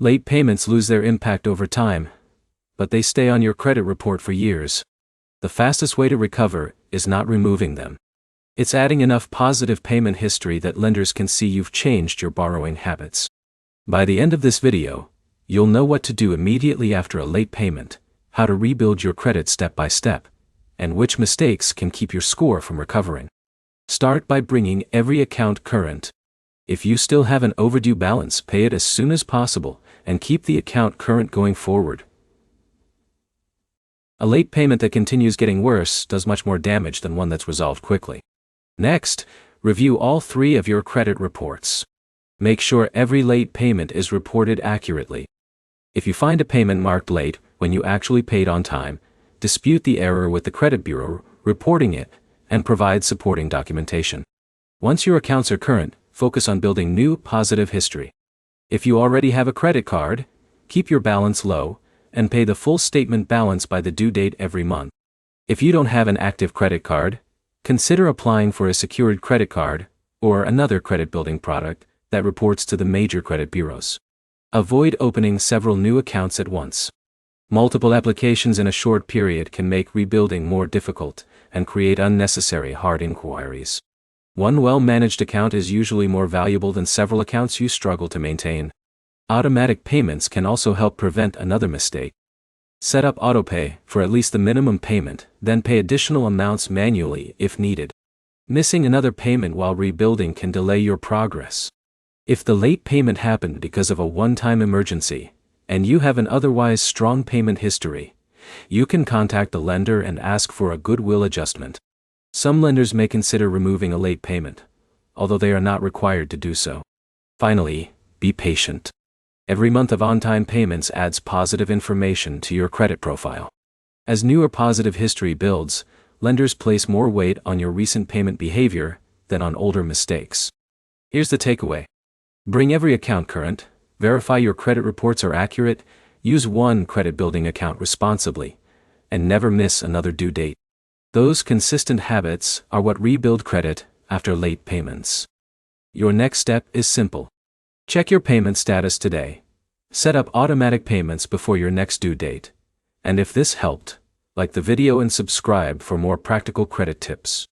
Late payments lose their impact over time, but they stay on your credit report for years. The fastest way to recover is not removing them. It's adding enough positive payment history that lenders can see you've changed your borrowing habits. By the end of this video, you'll know what to do immediately after a late payment, how to rebuild your credit step by step, and which mistakes can keep your score from recovering. Start by bringing every account current. If you still have an overdue balance, pay it as soon as possible, and keep the account current going forward. A late payment that continues getting worse does much more damage than one that's resolved quickly. Next, review all 3 of your credit reports. Make sure every late payment is reported accurately. If you find a payment marked late when you actually paid on time, dispute the error with the credit bureau reporting it, and provide supporting documentation. Once your accounts are current, focus on building new positive history. If you already have a credit card, keep your balance low, and pay the full statement balance by the due date every month. If you don't have an active credit card, consider applying for a secured credit card, or another credit building product that reports to the major credit bureaus. Avoid opening several new accounts at once. Multiple applications in a short period can make rebuilding more difficult and create unnecessary hard inquiries. One well-managed account is usually more valuable than several accounts you struggle to maintain. Automatic payments can also help prevent another mistake. Set up autopay for at least the minimum payment, then pay additional amounts manually if needed. Missing another payment while rebuilding can delay your progress. If the late payment happened because of a one-time emergency, and you have an otherwise strong payment history, you can contact the lender and ask for a goodwill adjustment. Some lenders may consider removing a late payment, although they are not required to do so. Finally, be patient. Every month of on-time payments adds positive information to your credit profile. As newer positive history builds, lenders place more weight on your recent payment behavior than on older mistakes. Here's the takeaway. Bring every account current, verify your credit reports are accurate, use one credit building account responsibly, and never miss another due date. Those consistent habits are what rebuild credit after late payments. Your next step is simple. Check your payment status today. Set up automatic payments before your next due date. And if this helped, like the video and subscribe for more practical credit tips.